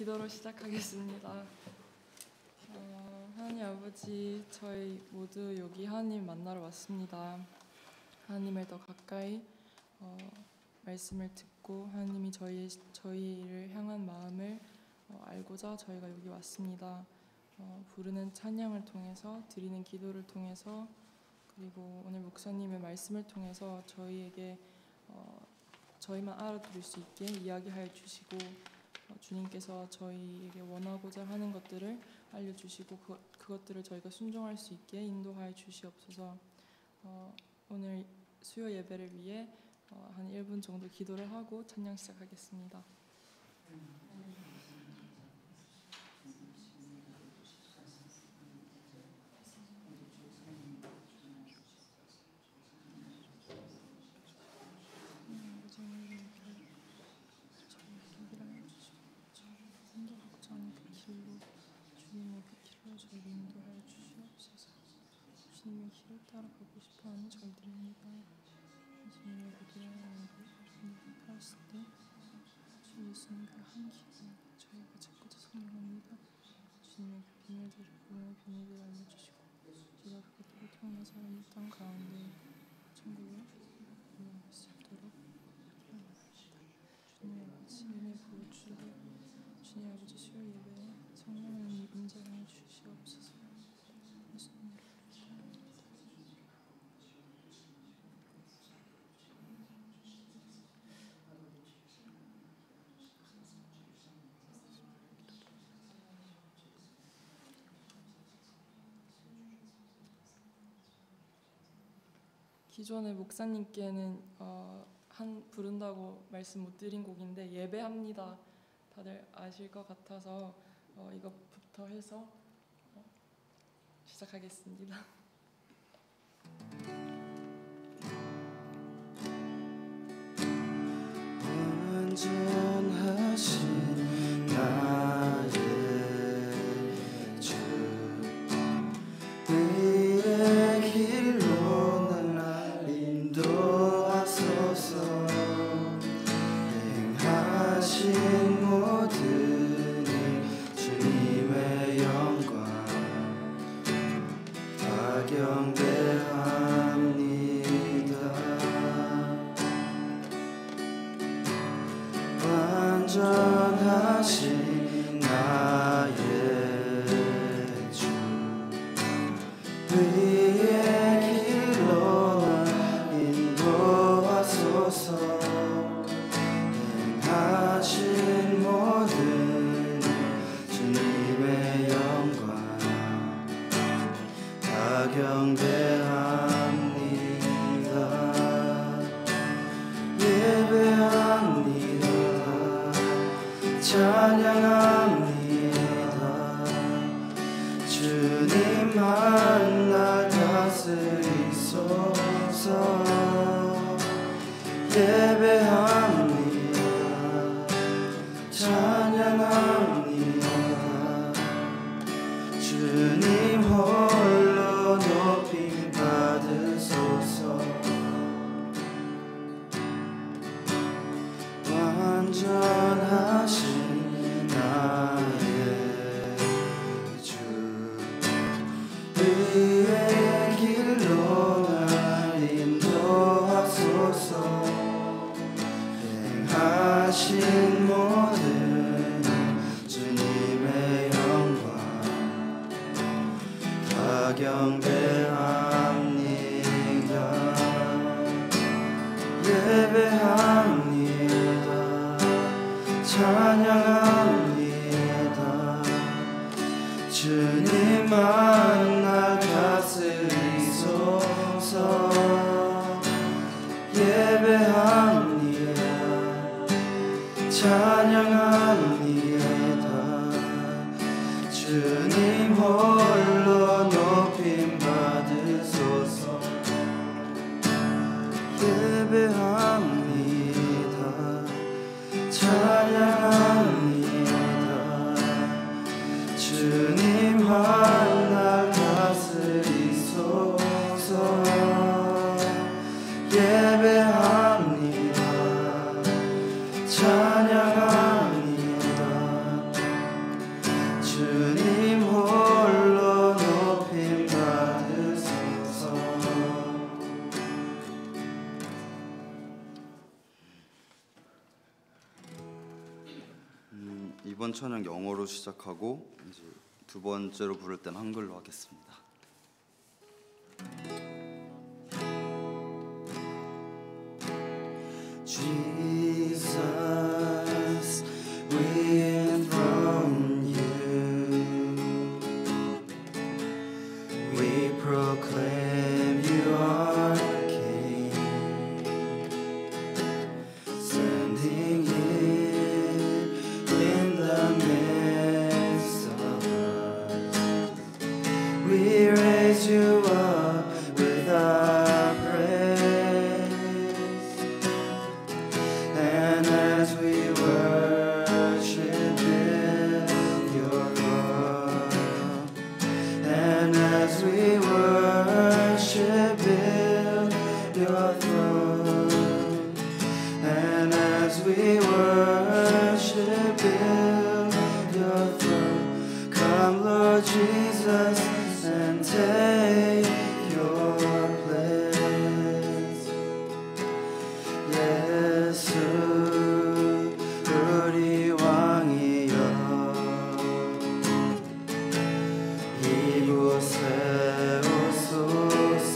기도로 시작하겠습니다. 하나님 아버지, 저희 모두 여기 하나님 만나러 왔습니다. 하나님을 더 가까이 말씀을 듣고 하나님이 저희를 향한 마음을 알고자 저희가 여기 왔습니다. 부르는 찬양을 통해서, 드리는 기도를 통해서, 그리고 오늘 목사님의 말씀을 통해서 저희에게 저희만 알아들을 수 있게 이야기하여 주시고, 주님께서 저희에게 원하고자 하는 것들을 알려주시고 그것들을 저희가 순종할 수 있게 인도하여 주시옵소서. 오늘 수요 예배를 위해 한 1분 정도 기도를 하고 찬양 시작하겠습니다. 주님의 그 길로 저희를 인도하여 주시옵소서. 주님의 길을 따라가고 싶어하는 저희들입니다. 주님의 그 길을 따랐을 때 주 예수님 그 한 길을 저희가 찾고자 성령합니다. 주님의 그 비밀들을 보는 비밀들을 알려주시고 저희가 그것들을 통해서 이 땅 가운데 천국을 이루어갈 수 있도록 기도합니다. 주님의 아버지 은혜 부어주시고 주님 아버지 수요 예배에 성령의 임재를 주시옵소서. 기존에 목사님께는 부른다고 말씀 못 드린 곡인데 예배합니다. 다들 아실 것 같아서 이것부터 해서 시작하겠습니다. 완전하신 나의 주, 의의 길로 날 인도하소서. 행하신 모든 일 주님의 영광 다 경배합니다. 완전하신 나의 주, 의의 길로 날 인도하소서. 행하신 모든 주님의 영광 다 경배합니다. 예배합니다. 찬양합니다. 주님만 날 다스리소서. 예배합니다. 찬양합니다. 주님 홀로 높임 받으소서. 완전하신 나의 주, 의의 길로 날 인도하소서. 행하신 모든 주님의 영광 다 경배합니다. 예배합니다. 찬양합니다. 주님만 날 다스리소서. 예배합니다. 찬양합니다. 주님 홀로 높임 받으소서. 예배합니다. 찬양합니다. 주님만 날 다스리소서. 예배합니다. 찬양합니다. 이번 찬양 영어로 시작하고 이제 두 번째로 부를 땐 한글로 하겠습니다. Jesus, we enthrone you. We proclaim you are King, standing here in the midst of us. We raise you up with our praise, and as we worship in your love, and as we worship in your throne, and as we worship in your throne, come Lord Jesus and take your place. 예수 우리 왕이여, 이곳에 오소서.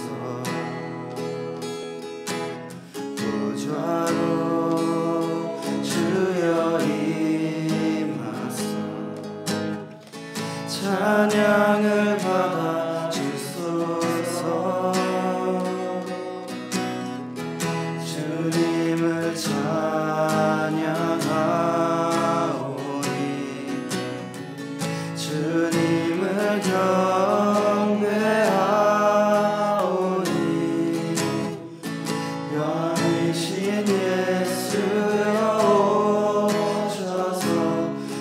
보좌로 주여 임하사 찬양을 받아 주소서. 주님을 찬양하오니, 주님을 경배하오니, 영이신 예수여 오셔서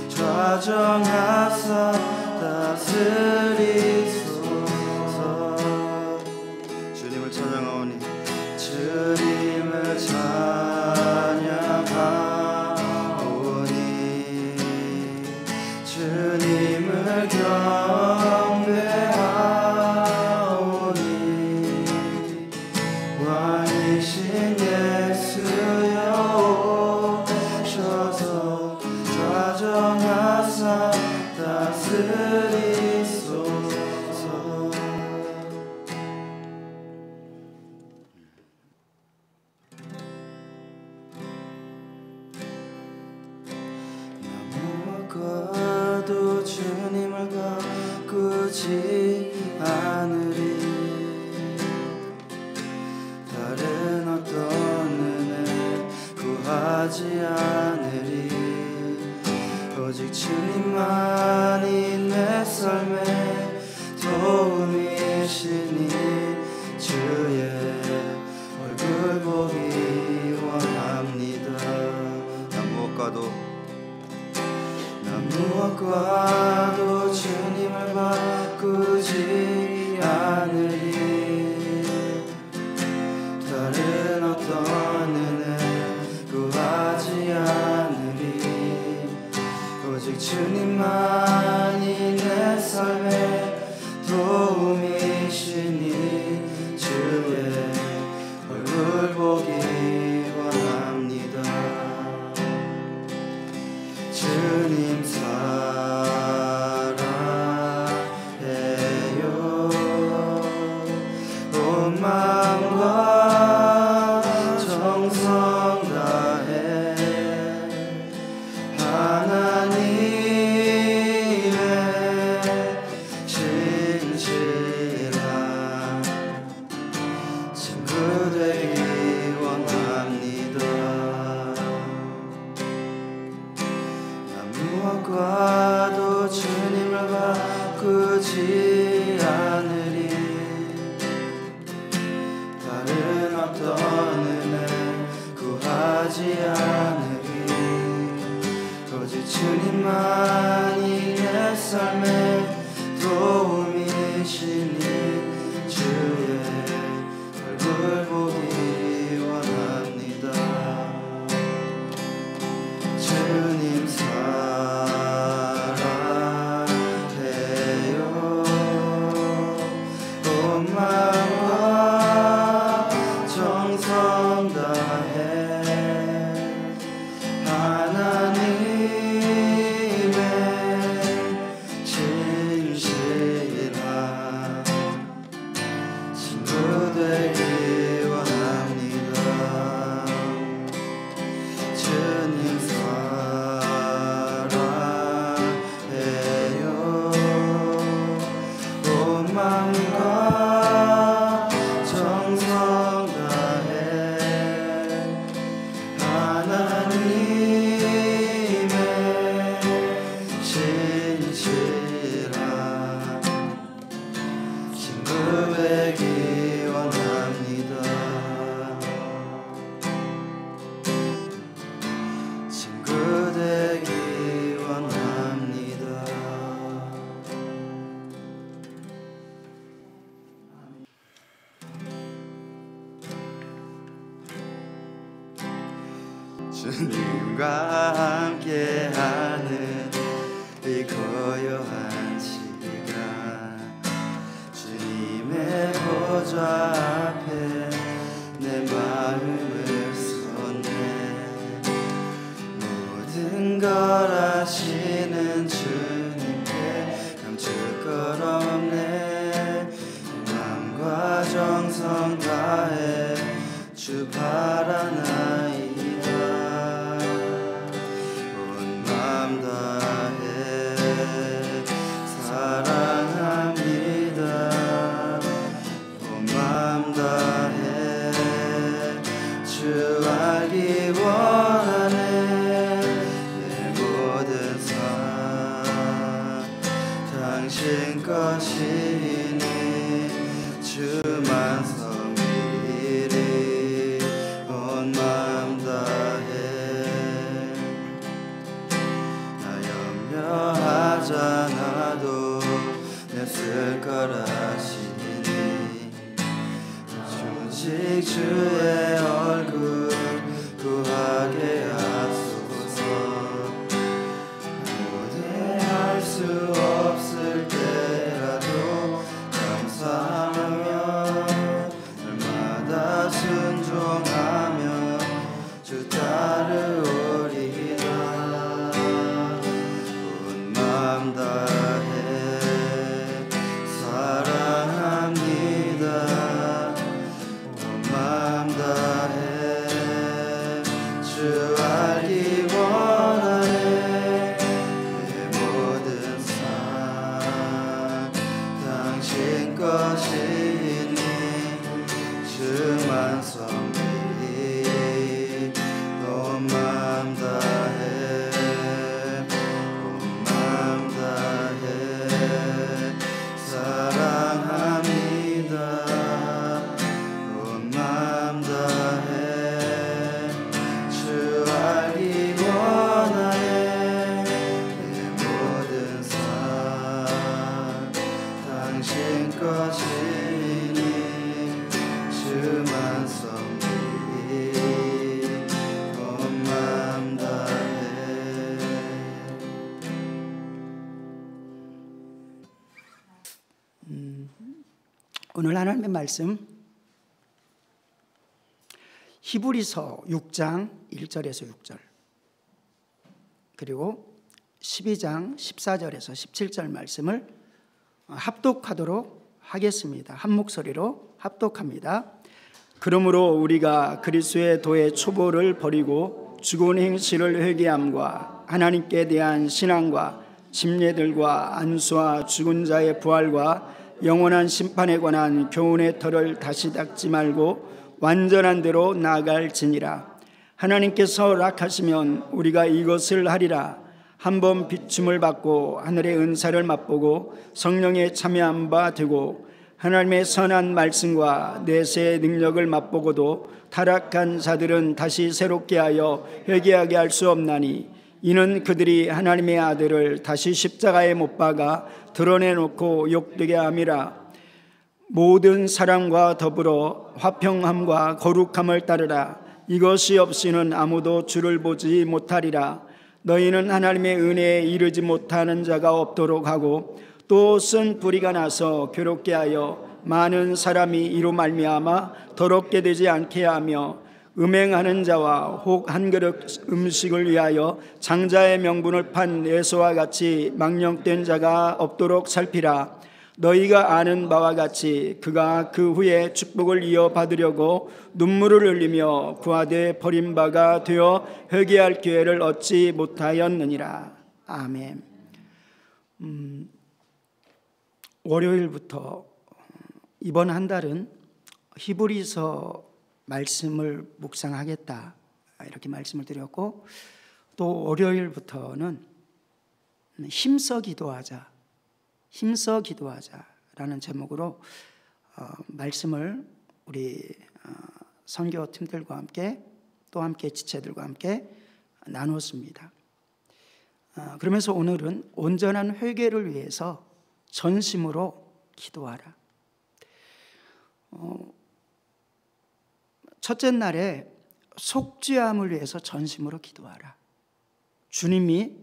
좌정하사 다스리소서. 주님을 찬양하오니 주님을 찬양하오니, 주님을 경배하오니, 왕이신 예수여 오셔서 좌정하사 다스리소서. 무엇과도 주님을 바꾸지 않으리. 다른 어떤 은혜 구하지 않으리. 오직 주님만이 내 삶의 도움이시니, 주의 얼굴 보기 원합니다. 난 무엇과도 주님을 바꾸지 않으리. 다른 어떤 은혜 구하지 않으리. 오직 주님만이 내 삶의 도움이시니, 주의 얼굴 보기 원합니다. 주님 사랑해요. 온 마음과 정성 다해 하나님의 진실한 친구 되기 원합니다. 무엇과도 주님을 바꾸지 않으리. 다른 어떤 은혜 구하지 않으리. 오직 주님만이 내 삶의 도움이시니, 주의 얼굴 보기 원합니다. 주님 사랑해요. 온 마음과 정성 다해 하나님의 주님과 함께하는 이 고요한 시간, 주님의 보좌 앞에 내 마음을 쏟네. 모든 걸 아시는 주님께 감출 것 없네. 마음과 정성 다해 주 바라나이다. 온 마음 다해 사랑합니다. 온 마음 다해 주 알기 원하네. 내 모든 삶 당신 것이니 주만 섬기리. 온 마음 다해 나 염려하잖아도 내쓸 거라시니 오직 주의 얼굴 구하게 하소서. 고대할 수 없을 때라도 감사하며 날마다 순종하며 주 따르오리다. 온 마음 다해 사랑합니다. 온 마음 다해 주 알기 원하네. 내 모든 삶 당신 것이니 주만 섬기리. 온 마음 다해 온 마음 다해 사랑합니다. 온 마음 다해 주 알기 원하네. 내 모든 삶 당신 것이니 주만 섬기리. 온 마음 다해. 오늘 하나님의 말씀 히브리서 6장 1절에서 6절 그리고 12장 14절에서 17절 말씀을 합독하도록 하겠습니다. 한 목소리로 합독합니다. 그러므로 우리가 그리스도의 도의 초보를 버리고 죽은 행실을 회개함과 하나님께 대한 신앙과 침례들과 안수와 죽은 자의 부활과 영원한 심판에 관한 교훈의 털을 다시 닦지 말고 완전한 대로 나아갈지니라. 하나님께서 허락하시면 우리가 이것을 하리라. 한번 비춤을 받고 하늘의 은사를 맛보고 성령에 참여한 바 되고 하나님의 선한 말씀과 내세의 능력을 맛보고도 타락한 자들은 다시 새롭게 하여 회개하게 할 수 없나니 이는 그들이 하나님의 아들을 다시 십자가에 못 박아 드러내놓고 욕되게 함이라. 모든 사랑과 더불어 화평함과 거룩함을 따르라. 이것이 없이는 아무도 주를 보지 못하리라. 너희는 하나님의 은혜에 이르지 못하는 자가 없도록 하고 또 쓴 뿌리가 나서 괴롭게 하여 많은 사람이 이로 말미암아 더럽게 되지 않게 하며 음행하는 자와 혹 한 그릇 음식을 위하여 장자의 명분을 판 에서와 같이 망령된 자가 없도록 살피라. 너희가 아는 바와 같이 그가 그 후에 축복을 이어받으려고 눈물을 흘리며 구하되 버림바가 되어 회개할 기회를 얻지 못하였느니라. 아멘. 월요일부터 이번 한 달은 히브리서 말씀을 묵상하겠다 이렇게 말씀을 드렸고, 또 월요일부터는 힘써 기도하자, 힘써 기도하자라는 제목으로 말씀을 우리 선교팀들과 함께 또 함께 지체들과 함께 나눴습니다. 그러면서 오늘은 온전한 회개를 위해서 전심으로 기도하라. 첫째 날에 속죄함을 위해서 전심으로 기도하라. 주님이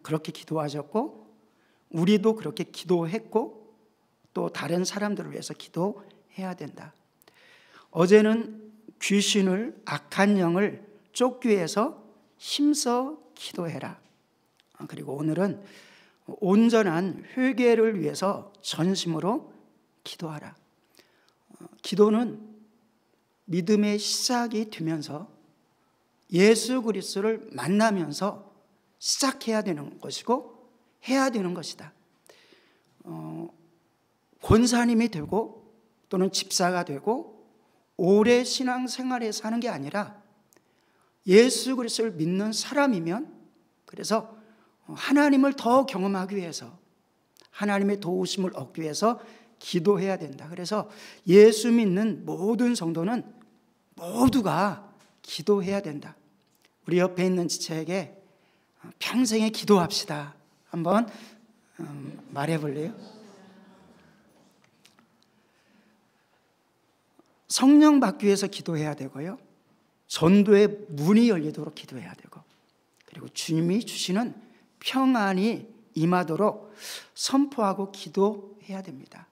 그렇게 기도하셨고 우리도 그렇게 기도했고 또 다른 사람들을 위해서 기도해야 된다. 어제는 귀신을, 악한 영을 쫓기 위해서 힘써 기도해라. 그리고 오늘은 온전한 회개를 위해서 전심으로 기도하라. 기도는 믿음의 시작이 되면서 예수 그리스도를 만나면서 시작해야 되는 것이고 해야 되는 것이다. 권사님이 되고 또는 집사가 되고 오래 신앙생활에 사는 게 아니라 예수 그리스도를 믿는 사람이면 그래서 하나님을 더 경험하기 위해서 하나님의 도우심을 얻기 위해서 기도해야 된다. 그래서 예수 믿는 모든 성도는 모두가 기도해야 된다. 우리 옆에 있는 지체에게 평생에 기도합시다. 한번 말해볼래요? 성령 받기 위해서 기도해야 되고요. 전도의 문이 열리도록 기도해야 되고 그리고 주님이 주시는 평안이 임하도록 선포하고 기도해야 됩니다.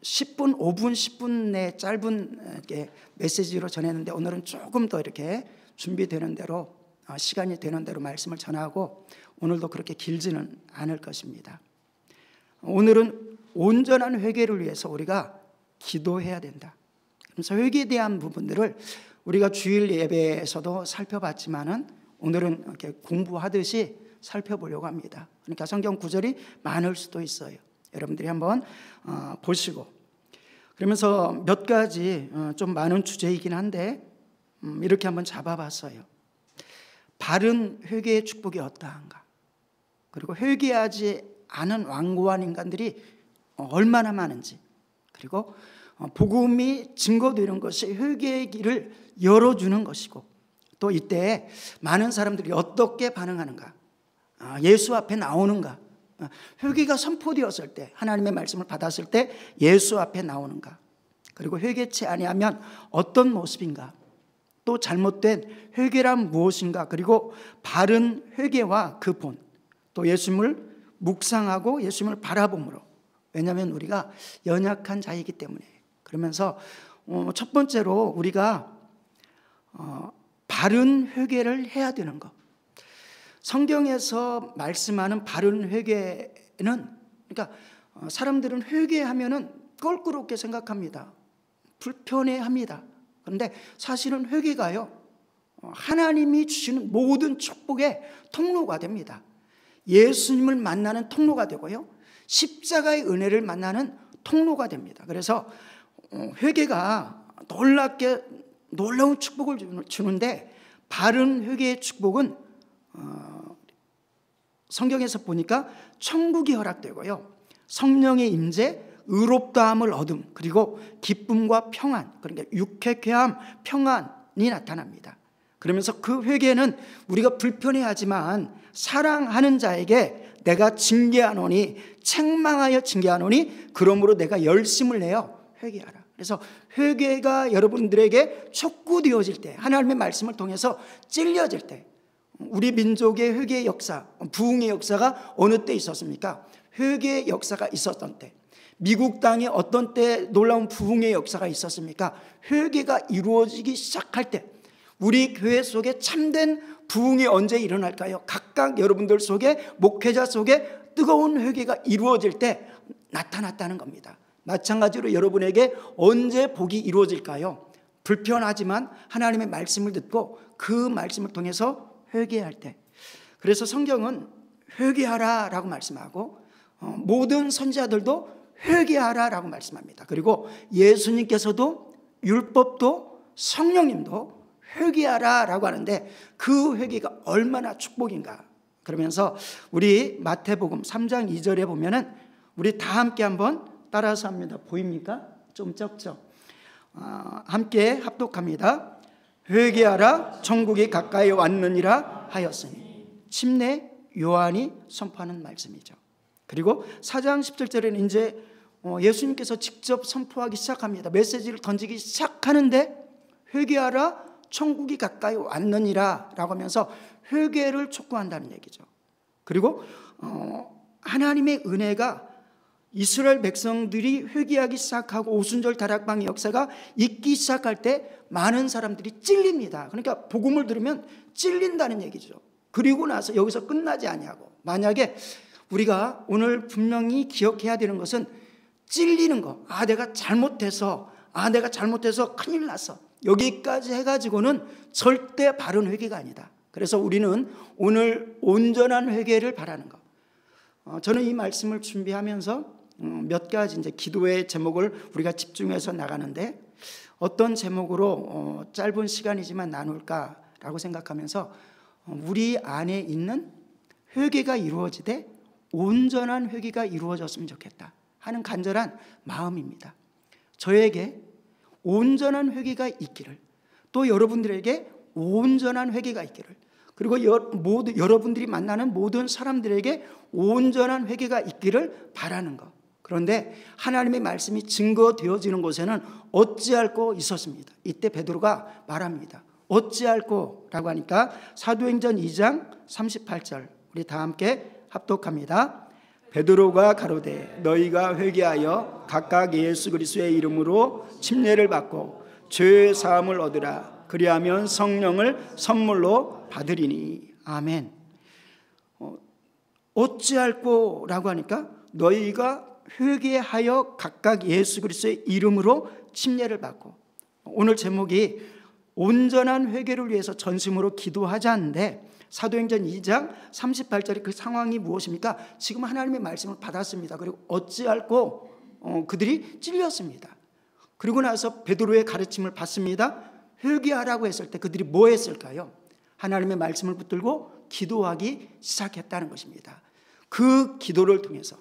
10분, 5분, 10분 내 짧은 메시지로 전했는데 오늘은 조금 더 이렇게 준비되는 대로 시간이 되는 대로 말씀을 전하고 오늘도 그렇게 길지는 않을 것입니다. 오늘은 온전한 회개를 위해서 우리가 기도해야 된다. 그래서 회개에 대한 부분들을 우리가 주일 예배에서도 살펴봤지만은 오늘은 이렇게 공부하듯이 살펴보려고 합니다. 그러니까 성경 구절이 많을 수도 있어요. 여러분들이 한번 보시고 그러면서 몇 가지 좀 많은 주제이긴 한데 이렇게 한번 잡아봤어요. 바른 회개의 축복이 어떠한가? 그리고 회개하지 않은 완고한 인간들이 얼마나 많은지 그리고 복음이 증거되는 것이 회개의 길을 열어주는 것이고 또 이때 많은 사람들이 어떻게 반응하는가? 예수 앞에 나오는가? 회개가 선포되었을 때 하나님의 말씀을 받았을 때 예수 앞에 나오는가? 그리고 회개치 아니하면 어떤 모습인가? 또 잘못된 회개란 무엇인가? 그리고 바른 회개와 그 본, 또 예수님을 묵상하고 예수님을 바라봄으로 왜냐하면 우리가 연약한 자이기 때문에 그러면서 첫 번째로 우리가 바른 회개를 해야 되는 것. 성경에서 말씀하는 바른 회개는 그러니까 사람들은 회개하면은 껄끄럽게 생각합니다. 불편해합니다. 그런데 사실은 회개가요 하나님이 주시는 모든 축복의 통로가 됩니다. 예수님을 만나는 통로가 되고요 십자가의 은혜를 만나는 통로가 됩니다. 그래서 회개가 놀라운 축복을 주는데 바른 회개의 축복은 성경에서 보니까 천국이 허락되고요 성령의 임재, 의롭다함을 얻음 그리고 기쁨과 평안 그러니까 유쾌쾌함, 평안이 나타납니다. 그러면서 그 회개는 우리가 불편해하지만 사랑하는 자에게 내가 징계하노니 책망하여 징계하노니 그러므로 내가 열심을 내어 회개하라. 그래서 회개가 여러분들에게 촉구되어질 때 하나님의 말씀을 통해서 찔려질 때 우리 민족의 회개의 역사, 부흥의 역사가 어느 때 있었습니까? 회개의 역사가 있었던 때. 미국 땅에 어떤 때 놀라운 부흥의 역사가 있었습니까? 회개가 이루어지기 시작할 때 우리 교회 속에 참된 부흥이 언제 일어날까요? 각각 여러분들 속에 목회자 속에 뜨거운 회개가 이루어질 때 나타났다는 겁니다. 마찬가지로 여러분에게 언제 복이 이루어질까요? 불편하지만 하나님의 말씀을 듣고 그 말씀을 통해서 회개할 때. 그래서 성경은 회개하라라고 말씀하고 모든 선지자들도 회개하라라고 말씀합니다. 그리고 예수님께서도 율법도 성령님도 회개하라라고 하는데 그 회개가 얼마나 축복인가. 그러면서 우리 마태복음 3장 2절에 보면은 우리 다 함께 한번 따라서 합니다. 보입니까? 좀 적죠? 함께 합독합니다. 회개하라 천국이 가까이 왔느니라 하였으니. 침례 요한이 선포하는 말씀이죠. 그리고 4장 17절에는 이제 예수님께서 직접 선포하기 시작합니다. 메시지를 던지기 시작하는데 회개하라 천국이 가까이 왔느니라 라고 하면서 회개를 촉구한다는 얘기죠. 그리고 하나님의 은혜가 이스라엘 백성들이 회개하기 시작하고 오순절 다락방의 역사가 있기 시작할 때 많은 사람들이 찔립니다. 그러니까 복음을 들으면 찔린다는 얘기죠. 그리고 나서 여기서 끝나지 아니하고, 만약에 우리가 오늘 분명히 기억해야 되는 것은 찔리는 거, 내가 잘못해서 큰일 났어, 여기까지 해가지고는 절대 바른 회개가 아니다. 그래서 우리는 오늘 온전한 회개를 바라는 거. 저는 이 말씀을 준비하면서 몇 가지 이제 기도의 제목을 우리가 집중해서 나가는데, 어떤 제목으로 짧은 시간이지만 나눌까라고 생각하면서 우리 안에 있는 회개가 이루어지되 온전한 회개가 이루어졌으면 좋겠다 하는 간절한 마음입니다. 저에게 온전한 회개가 있기를, 또 여러분들에게 온전한 회개가 있기를, 그리고 여러분들이 만나는 모든 사람들에게 온전한 회개가 있기를 바라는 것. 그런데 하나님의 말씀이 증거되어지는 곳에는 어찌할꼬 있었습니다. 이때 베드로가 말합니다. 어찌할꼬라고 하니까 사도행전 2장 38절 우리 다 함께 합독합니다. 베드로가 가로되 너희가 회개하여 각각 예수 그리스도의 이름으로 침례를 받고 죄의 사함을 얻으라. 그리하면 성령을 선물로 받으리니. 아멘. 어찌할꼬라고 하니까 너희가 회개하여 각각 예수 그리스도의 이름으로 침례를 받고, 오늘 제목이 온전한 회개를 위해서 전심으로 기도하자는데, 사도행전 2장 38절의 그 상황이 무엇입니까? 지금 하나님의 말씀을 받았습니다. 그리고 어찌할꼬 그들이 찔렸습니다. 그리고 나서 베드로의 가르침을 받습니다. 회개하라고 했을 때 그들이 뭐 했을까요? 하나님의 말씀을 붙들고 기도하기 시작했다는 것입니다. 그 기도를 통해서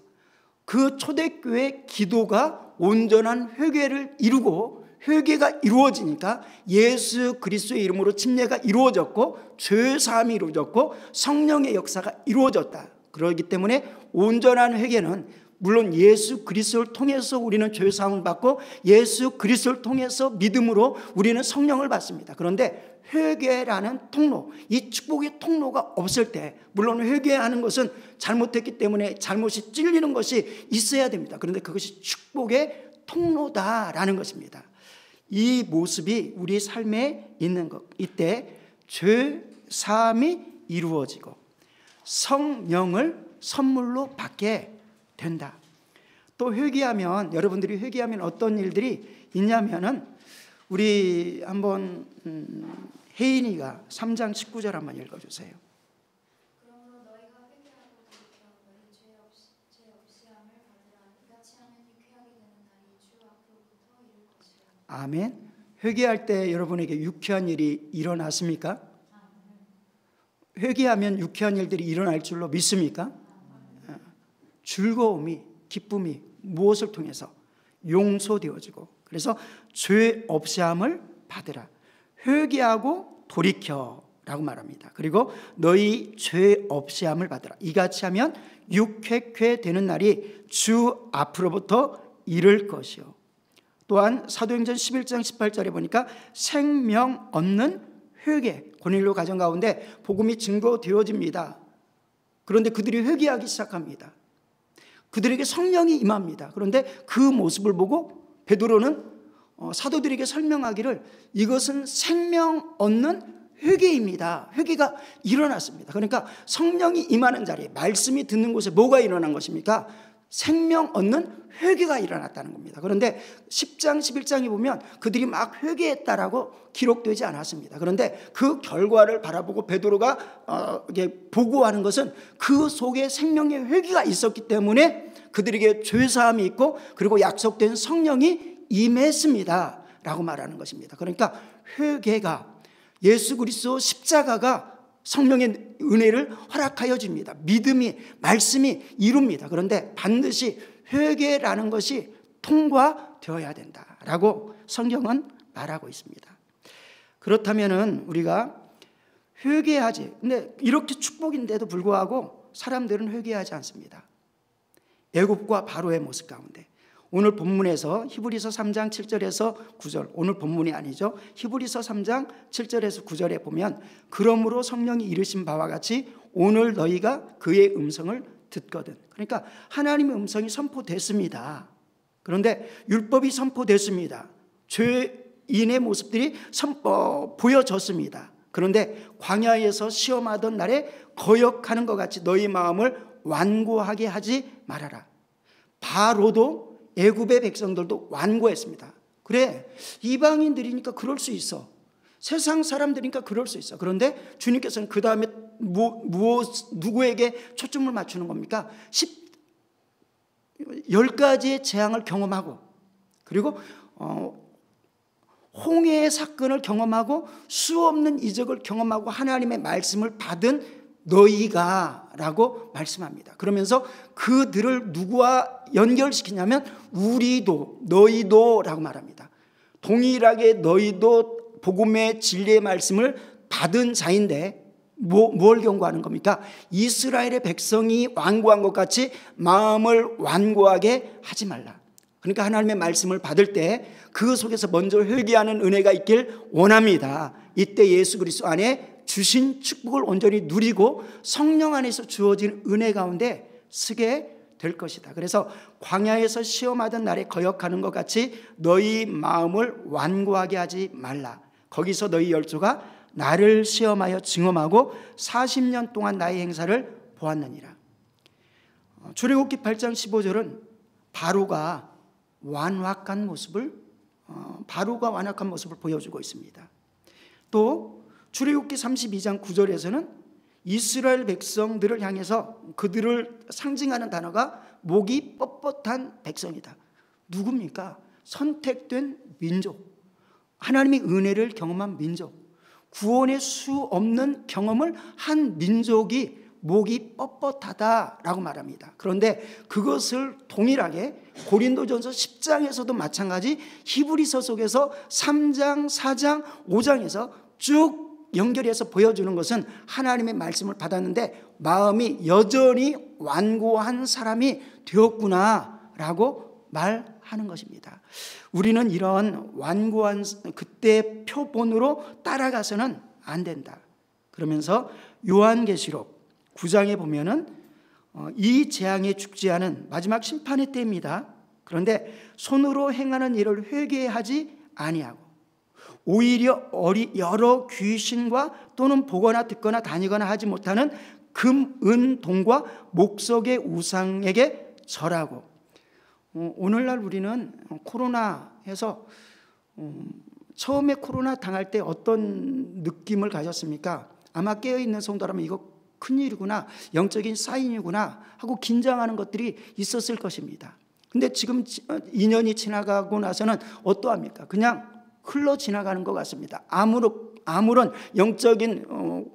그 초대교회 기도가 온전한 회개를 이루고, 회개가 이루어지니까 예수 그리스도의 이름으로 침례가 이루어졌고 죄 사함이 이루어졌고 성령의 역사가 이루어졌다. 그렇기 때문에 온전한 회개는 물론 예수 그리스도를 통해서 우리는 죄 사함을 받고 예수 그리스도를 통해서 믿음으로 우리는 성령을 받습니다. 그런데 회개라는 통로, 이 축복의 통로가 없을 때, 물론 회개하는 것은 잘못했기 때문에 잘못이 찔리는 것이 있어야 됩니다. 그런데 그것이 축복의 통로다라는 것입니다. 이 모습이 우리 삶에 있는 것, 이때 죄 사함이 이루어지고 성령을 선물로 받게 된다. 또 회개하면, 여러분들이 회개하면 어떤 일들이 있냐면은, 우리 한번 혜인이가 3장 19절 한번 읽어주세요. 그러므로 너희가 회개하고 돌이켜 너희 죄 없이함을 받으라. 이같이 하면 유쾌하게 되는 날이 주 앞으로부터 이를 것이라. 아멘. 회개할 때 여러분에게 유쾌한 일이 일어났습니까? 회개하면 유쾌한 일들이 일어날 줄로 믿습니까? 즐거움이, 기쁨이 무엇을 통해서? 용서되어지고, 그래서 죄 없이함을 받으라. 회개하고 돌이켜 라고 말합니다. 그리고 너희 죄 없이함을 받으라. 이같이 하면 유쾌케 되는 날이 주 앞으로부터 이를 것이요. 또한 사도행전 11장 18절에 보니까 생명 얻는 회개, 고넬료 가정 가운데 복음이 증거되어집니다. 그런데 그들이 회개하기 시작합니다. 그들에게 성령이 임합니다. 그런데 그 모습을 보고 베드로는 사도들에게 설명하기를 이것은 생명 얻는 회개입니다. 회개가 일어났습니다. 그러니까 성령이 임하는 자리에, 말씀이 듣는 곳에 뭐가 일어난 것입니까? 생명 얻는 회개가 일어났다는 겁니다. 그런데 10장 11장에 보면 그들이 막 회개했다라고 기록되지 않았습니다. 그런데 그 결과를 바라보고 베드로가 보고하는 것은 그 속에 생명의 회개가 있었기 때문에 그들에게 죄사함이 있고 그리고 약속된 성령이 임했습니다 라고 말하는 것입니다. 그러니까 회개가, 예수 그리스도 십자가가 성령의 은혜를 허락하여 줍니다. 믿음이, 말씀이 이룹니다. 그런데 반드시 회개라는 것이 통과되어야 된다라고 성경은 말하고 있습니다. 그렇다면은 우리가 회개하지, 근데 이렇게 축복인데도 불구하고 사람들은 회개하지 않습니다. 애굽과 바로의 모습 가운데 오늘 본문에서 히브리서 3장 7절에서 9절, 오늘 본문이 아니죠. 히브리서 3장 7절에서 9절에 보면 그러므로 성령이 이르신 바와 같이 오늘 너희가 그의 음성을 듣거든. 그러니까 하나님의 음성이 선포됐습니다. 그런데 율법이 선포됐습니다. 죄인의 모습들이 보여졌습니다. 그런데 광야에서 시험하던 날에 거역하는 것 같이 너희 마음을 완고하게 하지 말아라. 바로도 애굽의 백성들도 완고했습니다. 그래, 이방인들이니까 그럴 수 있어. 세상 사람들이니까 그럴 수 있어. 그런데 주님께서는 그 다음에 누구에게 초점을 맞추는 겁니까? 10가지의 재앙을 경험하고, 그리고 홍해의 사건을 경험하고 수없는 이적을 경험하고 하나님의 말씀을 받은 너희가 라고 말씀합니다. 그러면서 그들을 누구와 연결시키냐면 우리도, 너희도 라고 말합니다. 동일하게 너희도 복음의 진리의 말씀을 받은 자인데 뭘 경고하는 겁니까? 이스라엘의 백성이 완고한 것 같이 마음을 완고하게 하지 말라. 그러니까 하나님의 말씀을 받을 때 그 속에서 먼저 회개하는 은혜가 있길 원합니다. 이때 예수 그리스도 안에 주신 축복을 온전히 누리고 성령 안에서 주어진 은혜 가운데 서게 될 것이다. 그래서 광야에서 시험하던 날에 거역하는 것 같이 너희 마음을 완고하게 하지 말라. 거기서 너희 열조가 나를 시험하여 증험하고 40년 동안 나의 행사를 보았느니라. 출애굽기 8장 15절은 바로가 완악한 모습을 보여주고 있습니다. 또 출애굽기 32장 9절에서는 이스라엘 백성들을 향해서 그들을 상징하는 단어가 목이 뻣뻣한 백성이다. 누굽니까? 선택된 민족, 하나님의 은혜를 경험한 민족, 구원의 수 없는 경험을 한 민족이 목이 뻣뻣하다라고 말합니다. 그런데 그것을 동일하게 고린도전서 10장에서도 마찬가지 히브리서 속에서 3장, 4장, 5장에서 쭉 연결해서 보여주는 것은 하나님의 말씀을 받았는데 마음이 여전히 완고한 사람이 되었구나라고 말하는 것입니다. 우리는 이런 완고한 그때 표본으로 따라가서는 안 된다. 그러면서 요한계시록 9장에 보면은 이 재앙에 죽지 않은 마지막 심판의 때입니다. 그런데 손으로 행하는 일을 회개하지 아니하고 오히려 여러 귀신과 또는 보거나 듣거나 다니거나 하지 못하는 금, 은, 동과 목석의 우상에게 절하고. 오늘날 우리는 코로나에서 처음에 코로나 당할 때 어떤 느낌을 가졌습니까? 아마 깨어있는 성도라면 이거 큰일이구나, 영적인 사인이구나 하고 긴장하는 것들이 있었을 것입니다. 근데 지금 2년이 지나가고 나서는 어떠합니까? 그냥 흘러 지나가는 것 같습니다. 아무런 영적인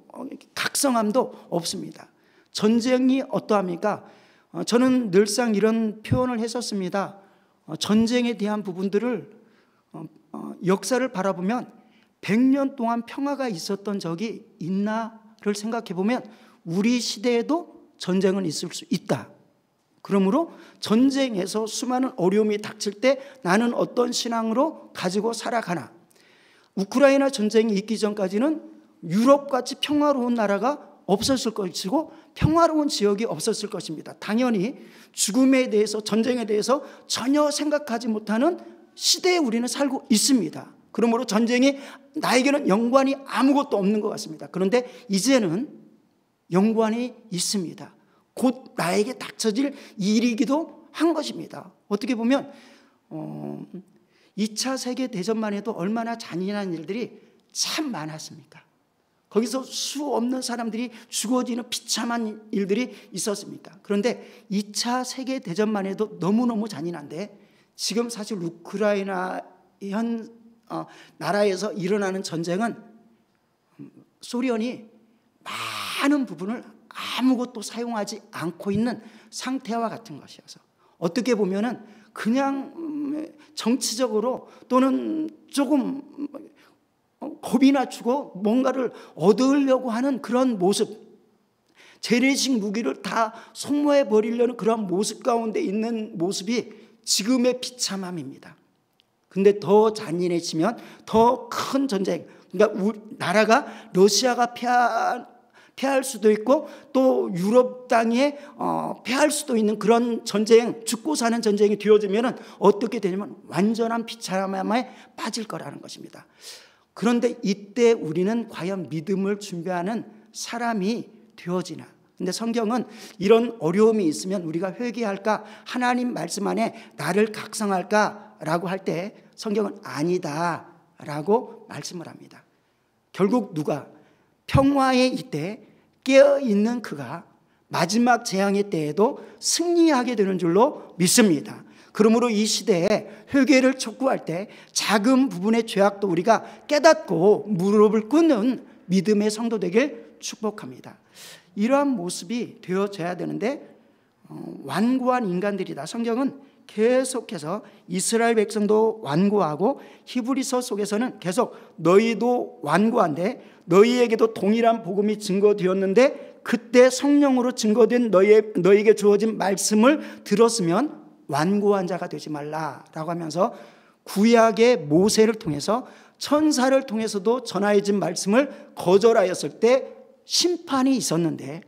각성함도 없습니다. 전쟁이 어떠합니까? 저는 늘상 이런 표현을 했었습니다. 전쟁에 대한 부분들을 역사를 바라보면 100년 동안 평화가 있었던 적이 있나를 생각해 보면 우리 시대에도 전쟁은 있을 수 있다. 그러므로 전쟁에서 수많은 어려움이 닥칠 때 나는 어떤 신앙으로 가지고 살아가나. 우크라이나 전쟁이 있기 전까지는 유럽같이 평화로운 나라가 없었을 것이고 평화로운 지역이 없었을 것입니다. 당연히 죽음에 대해서, 전쟁에 대해서 전혀 생각하지 못하는 시대에 우리는 살고 있습니다. 그러므로 전쟁이 나에게는 연관이 아무것도 없는 것 같습니다. 그런데 이제는 연관이 있습니다. 곧 나에게 닥쳐질 일이기도 한 것입니다. 어떻게 보면 2차 세계대전만 해도 얼마나 잔인한 일들이 참 많았습니까? 거기서 수 없는 사람들이 죽어지는 비참한 일들이 있었습니까? 그런데 2차 세계대전만 해도 너무너무 잔인한데 지금 사실 우크라이나 나라에서 일어나는 전쟁은 소련이 많은 부분을 아무것도 사용하지 않고 있는 상태와 같은 것이어서 어떻게 보면은 그냥 정치적으로 또는 조금 겁이나 주고 뭔가를 얻으려고 하는 그런 모습, 재래식 무기를 다 소모해 버리려는 그런 모습 가운데 있는 모습이 지금의 비참함입니다. 근데 더 잔인해지면 더 큰 전쟁, 그러니까 나라가 러시아가 패할 수도 있고 또 유럽 땅에 패할 수도 있는 그런 전쟁, 죽고 사는 전쟁이 되어지면 어떻게 되냐면 완전한 비참함에 빠질 거라는 것입니다. 그런데 이때 우리는 과연 믿음을 준비하는 사람이 되어지나? 근데 성경은 이런 어려움이 있으면 우리가 회개할까? 하나님 말씀 안에 나를 각성할까? 라고 할 때 성경은 아니다 라고 말씀을 합니다. 결국 누가? 평화의 이때 깨어있는 그가 마지막 재앙의 때에도 승리하게 되는 줄로 믿습니다. 그러므로 이 시대에 회개를 촉구할 때 작은 부분의 죄악도 우리가 깨닫고 무릎을 꿇는 믿음의 성도 되길 축복합니다. 이러한 모습이 되어져야 되는데 완고한 인간들이다. 성경은 계속해서 이스라엘 백성도 완고하고 히브리서 속에서는 계속 너희도 완고한데 너희에게도 동일한 복음이 증거되었는데 그때 성령으로 증거된 너희에게 주어진 말씀을 들었으면 완고한 자가 되지 말라라고 하면서 구약의 모세를 통해서 천사를 통해서도 전하여진 말씀을 거절하였을 때 심판이 있었는데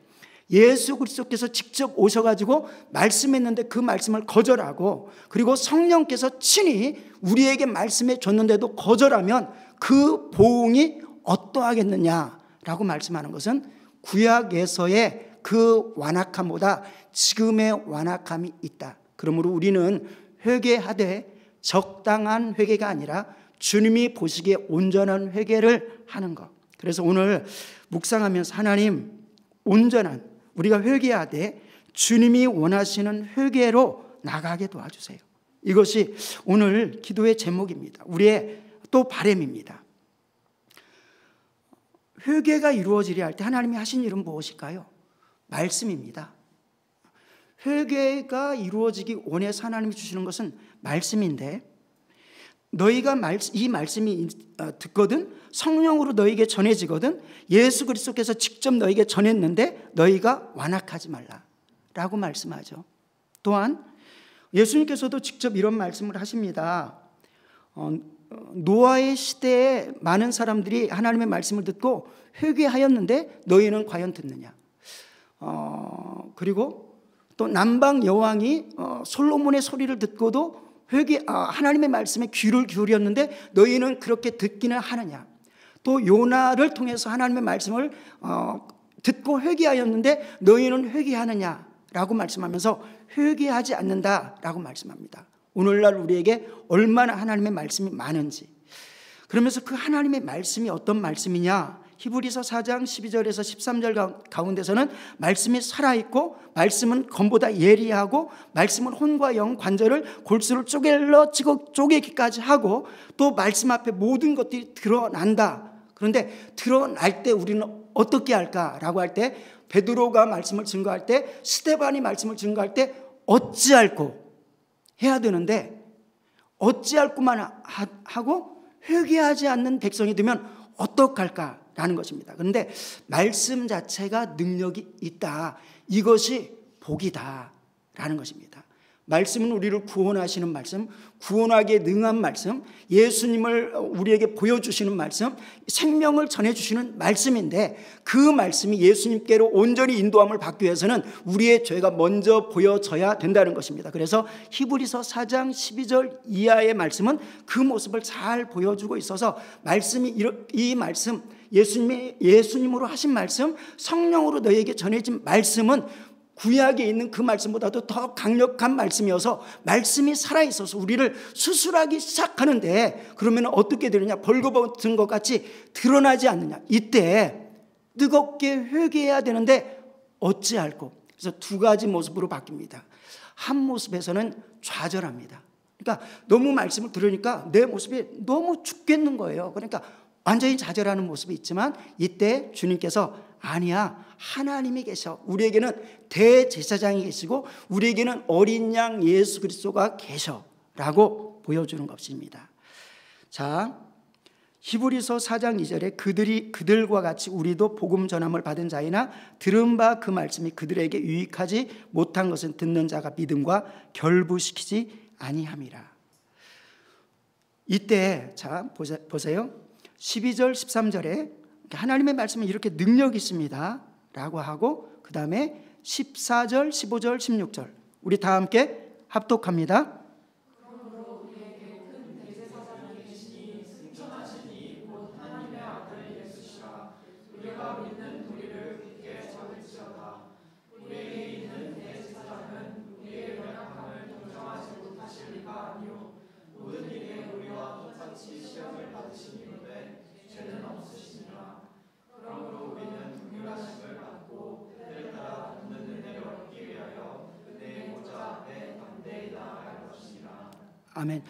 예수 그리스도께서 직접 오셔가지고 말씀했는데 그 말씀을 거절하고 그리고 성령께서 친히 우리에게 말씀해 줬는데도 거절하면 그 보응이 어떠하겠느냐라고 말씀하는 것은 구약에서의 그 완악함보다 지금의 완악함이 있다. 그러므로 우리는 회개하되 적당한 회개가 아니라 주님이 보시기에 온전한 회개를 하는 것. 그래서 오늘 묵상하면서 하나님 온전한 우리가 회개하되 주님이 원하시는 회개로 나가게 도와주세요. 이것이 오늘 기도의 제목입니다. 우리의 또 바람입니다. 회개가 이루어지려 할 때 하나님이 하신 일은 무엇일까요? 말씀입니다. 회개가 이루어지기 원해서 하나님이 주시는 것은 말씀인데 너희가 이 말씀이 듣거든 성령으로 너희에게 전해지거든 예수 그리스도께서 직접 너희에게 전했는데 너희가 완악하지 말라라고 말씀하죠. 또한 예수님께서도 직접 이런 말씀을 하십니다. 노아의 시대에 많은 사람들이 하나님의 말씀을 듣고 회개하였는데 너희는 과연 듣느냐? 그리고 또 남방 여왕이 솔로몬의 소리를 듣고도 하나님의 말씀에 귀를 기울였는데 너희는 그렇게 듣기는 하느냐? 또 요나를 통해서 하나님의 말씀을 듣고 회개하였는데 너희는 회개하느냐라고 말씀하면서 회개하지 않는다라고 말씀합니다. 오늘날 우리에게 얼마나 하나님의 말씀이 많은지. 그러면서 그 하나님의 말씀이 어떤 말씀이냐? 히브리서 4장 12절에서 13절 가운데서는 말씀이 살아있고 말씀은 검보다 예리하고 말씀은 혼과 영 관절을 골수를 쪼개기까지 하고 또 말씀 앞에 모든 것들이 드러난다. 그런데 드러날 때 우리는 어떻게 할까라고 할 때 베드로가 말씀을 증거할 때 스데반이 말씀을 증거할 때 어찌할꼬 해야 되는데 어찌할꼬만 하고 회개하지 않는 백성이 되면 어떡할까? 라는 것입니다. 그런데 말씀 자체가 능력이 있다. 이것이 복이다 라는 것입니다. 말씀은 우리를 구원하시는 말씀, 구원하기에 능한 말씀, 예수님을 우리에게 보여주시는 말씀, 생명을 전해주시는 말씀인데 그 말씀이 예수님께로 온전히 인도함을 받기 위해서는 우리의 죄가 먼저 보여져야 된다는 것입니다. 그래서 히브리서 4장 12절 이하의 말씀은 그 모습을 잘 보여주고 있어서 이 말씀, 예수님으로 하신 말씀, 성령으로 너희에게 전해진 말씀은 구약에 있는 그 말씀보다도 더 강력한 말씀이어서 말씀이 살아있어서 우리를 수술하기 시작하는데 그러면 어떻게 되느냐? 벌거벗은 것 같이 드러나지 않느냐? 이때 뜨겁게 회개해야 되는데 어찌할꼬? 그래서 두 가지 모습으로 바뀝니다. 한 모습에서는 좌절합니다. 그러니까 너무 말씀을 들으니까 내 모습이 너무 죽겠는 거예요. 그러니까 완전히 좌절하는 모습이 있지만 이때 주님께서 아니야, 하나님이 계셔. 우리에게는 대제사장이 계시고 우리에게는 어린 양 예수 그리스도가 계셔 라고 보여주는 것입니다. 자, 히브리서 4장 2절에 그들과 같이 우리도 복음 전함을 받은 자이나 들은 바 그 말씀이 그들에게 유익하지 못한 것은 듣는 자가 믿음과 결부시키지 아니함이라. 이때 자 보세요. 12절 13절에 하나님의 말씀은 이렇게 능력이 있습니다 라고 하고, 그 다음에 14절 15절 16절 우리 다 함께 합독합니다. 아멘.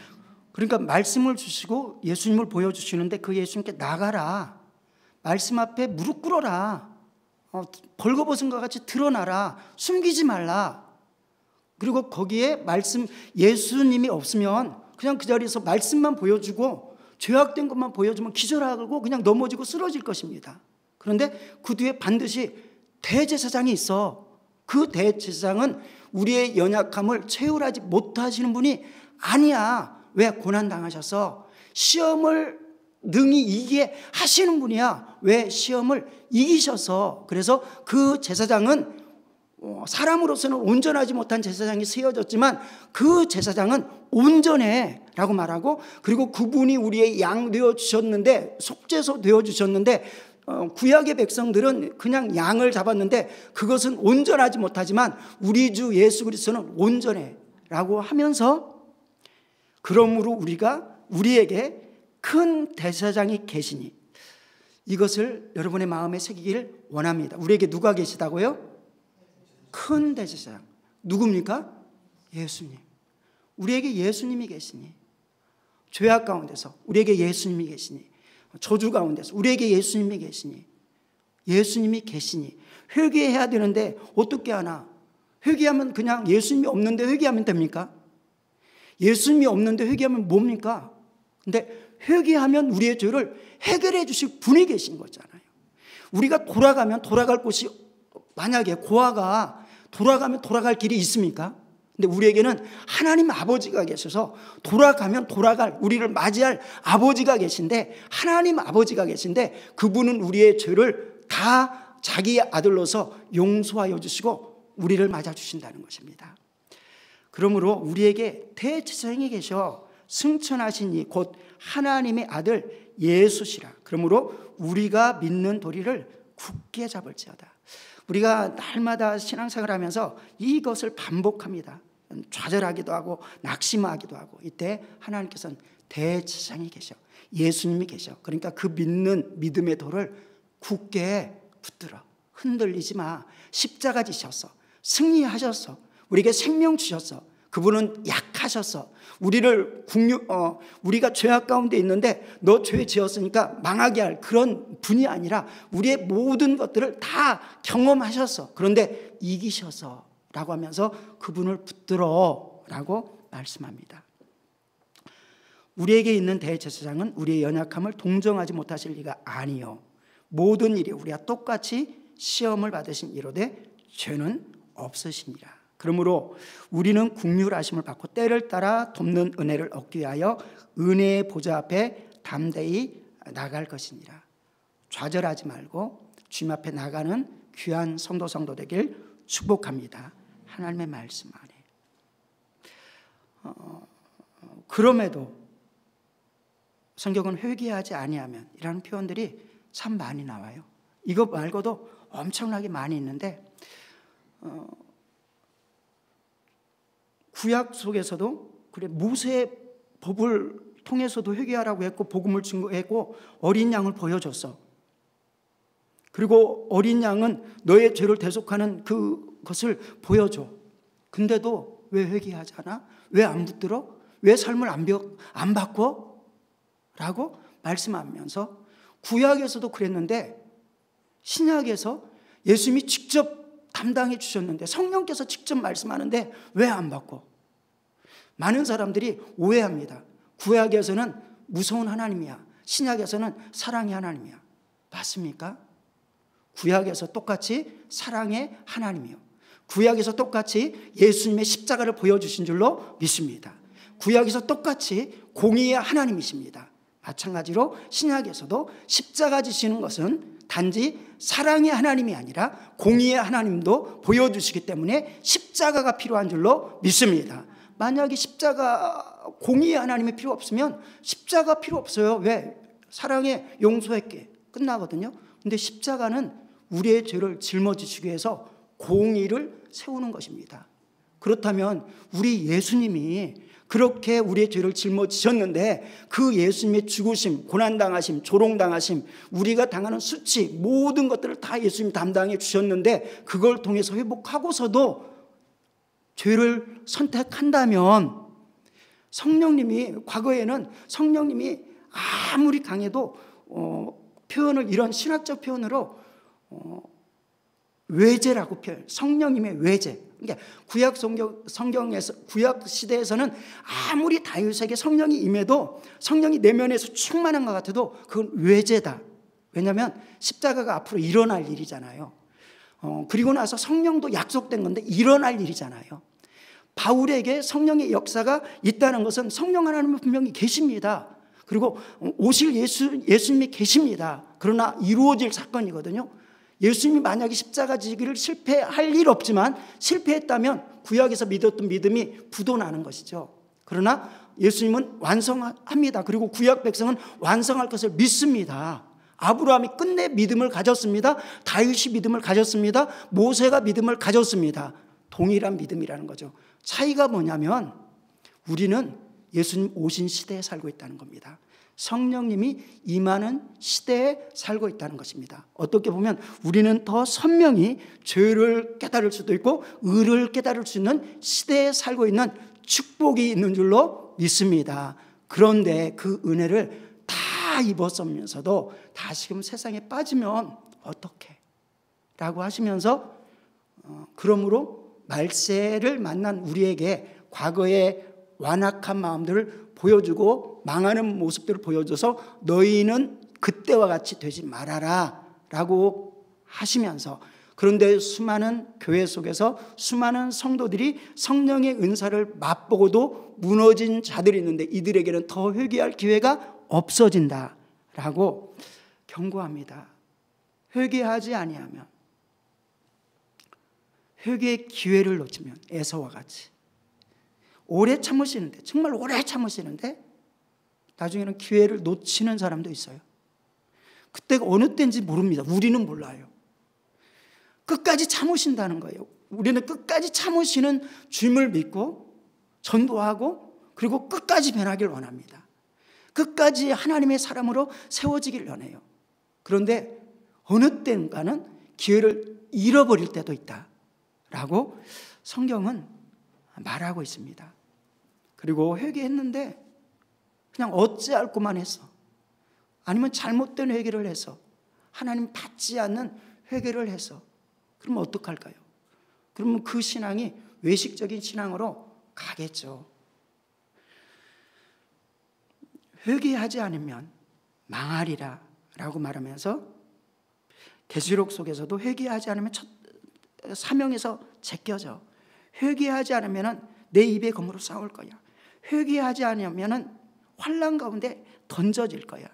그러니까 말씀을 주시고 예수님을 보여주시는데 그 예수님께 나가라, 말씀 앞에 무릎 꿇어라, 벌거벗은 것 같이 드러나라, 숨기지 말라. 그리고 거기에 말씀, 예수님이 없으면 그냥 그 자리에서 말씀만 보여주고 죄악된 것만 보여주면 기절하고 그냥 넘어지고 쓰러질 것입니다. 그런데 그 뒤에 반드시 대제사장이 있어. 그 대제사장은 우리의 연약함을 채울하지 못하시는 분이 아니야. 왜? 고난당하셔서 시험을 능히 이기게 하시는 분이야. 왜? 시험을 이기셔서. 그래서 그 제사장은 사람으로서는 온전하지 못한 제사장이 세워졌지만 그 제사장은 온전해 라고 말하고, 그리고 그분이 우리의 양 되어주셨는데, 속죄소 되어주셨는데, 구약의 백성들은 그냥 양을 잡았는데 그것은 온전하지 못하지만 우리 주 예수 그리스도는 온전해 라고 하면서, 그러므로 우리에게 큰 대제사장이 계시니, 이것을 여러분의 마음에 새기길 원합니다. 우리에게 누가 계시다고요? 큰 대제사장. 누굽니까? 예수님. 우리에게 예수님이 계시니, 죄악 가운데서 우리에게 예수님이 계시니, 저주 가운데서 우리에게 예수님이 계시니, 예수님이 계시니 회개해야 되는데 어떻게 하나? 회개하면 그냥 예수님이 없는데 회개하면 됩니까? 예수님이 없는데 회개하면 뭡니까? 근데 회개하면 우리의 죄를 해결해 주실 분이 계신 거잖아요. 우리가 돌아가면 돌아갈 곳이, 만약에 고아가 돌아가면 돌아갈 길이 있습니까? 근데 우리에게는 하나님 아버지가 계셔서 돌아가면 돌아갈, 우리를 맞이할 아버지가 계신데, 하나님 아버지가 계신데 그분은 우리의 죄를 다 자기 아들로서 용서하여 주시고 우리를 맞아주신다는 것입니다. 그러므로 우리에게 대제사장이 계셔 승천하신 이 곧 하나님의 아들 예수시라. 그러므로 우리가 믿는 도리를 굳게 잡을지어다. 우리가 날마다 신앙생활을 하면서 이것을 반복합니다. 좌절하기도 하고 낙심하기도 하고. 이때 하나님께서는 대제사장이 계셔, 예수님이 계셔. 그러니까 그 믿는 믿음의 돌을 굳게 붙들어. 흔들리지 마. 십자가 지셨어. 승리하셨어. 우리에게 생명 주셨어. 그분은 약하셔서 우리가 죄악 가운데 있는데 너 죄 지었으니까 망하게 할 그런 분이 아니라 우리의 모든 것들을 다 경험하셨어. 그런데 이기셔서 라고 하면서 그분을 붙들어 라고 말씀합니다. 우리에게 있는 대제사장은 우리의 연약함을 동정하지 못하실 리가 아니요, 모든 일에 우리와 똑같이 시험을 받으신 이로되 죄는 없으시니라. 그러므로 우리는 긍휼하심을 받고 때를 따라 돕는 은혜를 얻기 위하여 은혜의 보좌 앞에 담대히 나갈 것이니라. 좌절하지 말고 주님 앞에 나가는 귀한 성도 되길 축복합니다. 하나님의 말씀 안에. 그럼에도 성경은 회개하지 아니하면 이라는 표현들이 참 많이 나와요. 이거 말고도 엄청나게 많이 있는데, 구약 속에서도 그래, 모세의 법을 통해서도 회개하라고 했고 복음을 증거했고 어린 양을 보여줬어. 그리고 어린 양은 너의 죄를 대속하는 그것을 보여줘. 근데도 왜 회개하지 않아? 왜 안 붙들어? 왜 삶을 안 바꿔? 라고 말씀하면서, 구약에서도 그랬는데 신약에서 예수님이 직접 담당해 주셨는데, 성령께서 직접 말씀하는데 왜 안 바꿔? 많은 사람들이 오해합니다. 구약에서는 무서운 하나님이야, 신약에서는 사랑의 하나님이야. 맞습니까? 구약에서 똑같이 사랑의 하나님이요, 구약에서 똑같이 예수님의 십자가를 보여주신 줄로 믿습니다. 구약에서 똑같이 공의의 하나님이십니다. 마찬가지로 신약에서도 십자가 지시는 것은 단지 사랑의 하나님이 아니라 공의의 하나님도 보여주시기 때문에 십자가가 필요한 줄로 믿습니다. 만약에 십자가, 공의의 하나님이 필요 없으면 십자가 필요 없어요. 왜? 사랑의 용서했기에 끝나거든요. 근데 십자가는 우리의 죄를 짊어지시기 위해서 공의를 세우는 것입니다. 그렇다면 우리 예수님이 그렇게 우리의 죄를 짊어지셨는데 그 예수님의 죽으심, 고난당하심, 조롱당하심, 우리가 당하는 수치, 모든 것들을 다 예수님이 담당해 주셨는데 그걸 통해서 회복하고서도 죄를 선택한다면 성령님이, 과거에는 성령님이 아무리 강해도 표현을, 이런 신학적 표현으로 외제라고 표현, 성령님의 외제. 그러니까 구약 성경에서, 구약 시대에서는 아무리 다윗에게 성령이 임해도, 성령이 내면에서 충만한 것 같아도 그건 외제다. 왜냐하면 십자가가 앞으로 일어날 일이잖아요. 그리고 나서 성령도 약속된 건데 일어날 일이잖아요. 바울에게 성령의 역사가 있다는 것은 성령 하나님은 분명히 계십니다. 그리고 오실 예수님이 계십니다. 그러나 이루어질 사건이거든요. 예수님이 만약에 십자가 지기를 실패할 일 없지만 실패했다면 구약에서 믿었던 믿음이 부도나는 것이죠. 그러나 예수님은 완성합니다. 그리고 구약 백성은 완성할 것을 믿습니다. 아브라함이 끝내 믿음을 가졌습니다. 다윗이 믿음을 가졌습니다. 모세가 믿음을 가졌습니다. 동일한 믿음이라는 거죠. 차이가 뭐냐면 우리는 예수님 오신 시대에 살고 있다는 겁니다. 성령님이 임하는 시대에 살고 있다는 것입니다. 어떻게 보면 우리는 더 선명히 죄를 깨달을 수도 있고 의를 깨달을 수 있는 시대에 살고 있는 축복이 있는 줄로 믿습니다. 그런데 그 은혜를 다 입었으면서도 다시금 세상에 빠지면 어떡해? 라고 하시면서 그러므로 말세를 만난 우리에게 과거의 완악한 마음들을 보여주고 망하는 모습들을 보여줘서 너희는 그때와 같이 되지 말아라 라고 하시면서, 그런데 수많은 교회 속에서 수많은 성도들이 성령의 은사를 맛보고도 무너진 자들이 있는데 이들에게는 더 회개할 기회가 없어진다 라고 경고합니다. 회개하지 아니하면, 회개의 기회를 놓치면 에서와 같이 오래 참으시는데, 정말 오래 참으시는데 나중에는 기회를 놓치는 사람도 있어요. 그때가 어느 때인지 모릅니다. 우리는 몰라요. 끝까지 참으신다는 거예요. 우리는 끝까지 참으시는 주님을 믿고 전도하고 그리고 끝까지 변하길 원합니다. 끝까지 하나님의 사람으로 세워지길 원해요. 그런데 어느 때인가는 기회를 잃어버릴 때도 있다라고 성경은 말하고 있습니다. 그리고 회개했는데 그냥 어찌할꼬만 했어. 아니면 잘못된 회개를 해서, 하나님 받지 않는 회개를 해서, 그러면 어떡할까요? 그러면 그 신앙이 외식적인 신앙으로 가겠죠. 회개하지 않으면 망하리라 라고 말하면서 계시록 속에서도 회개하지 않으면 사명에서 제껴져. 회개하지 않으면 내 입에 검으로 싸울 거야. 회개하지 않으면 환난 가운데 던져질 거야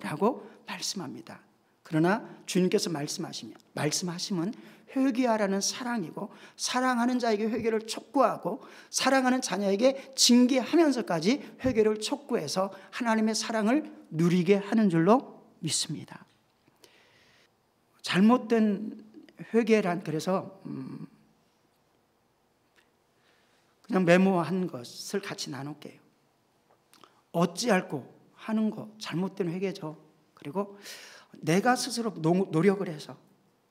라고 말씀합니다. 그러나 주님께서 말씀하심은 회개하라는 사랑이고, 사랑하는 자에게 회개를 촉구하고 사랑하는 자녀에게 징계하면서까지 회개를 촉구해서 하나님의 사랑을 누리게 하는 줄로 믿습니다. 잘못된 회개란, 그래서 그냥 메모한 것을 같이 나눌게요. 어찌할꼬 하는 거 잘못된 회개죠. 그리고 내가 스스로 노력을 해서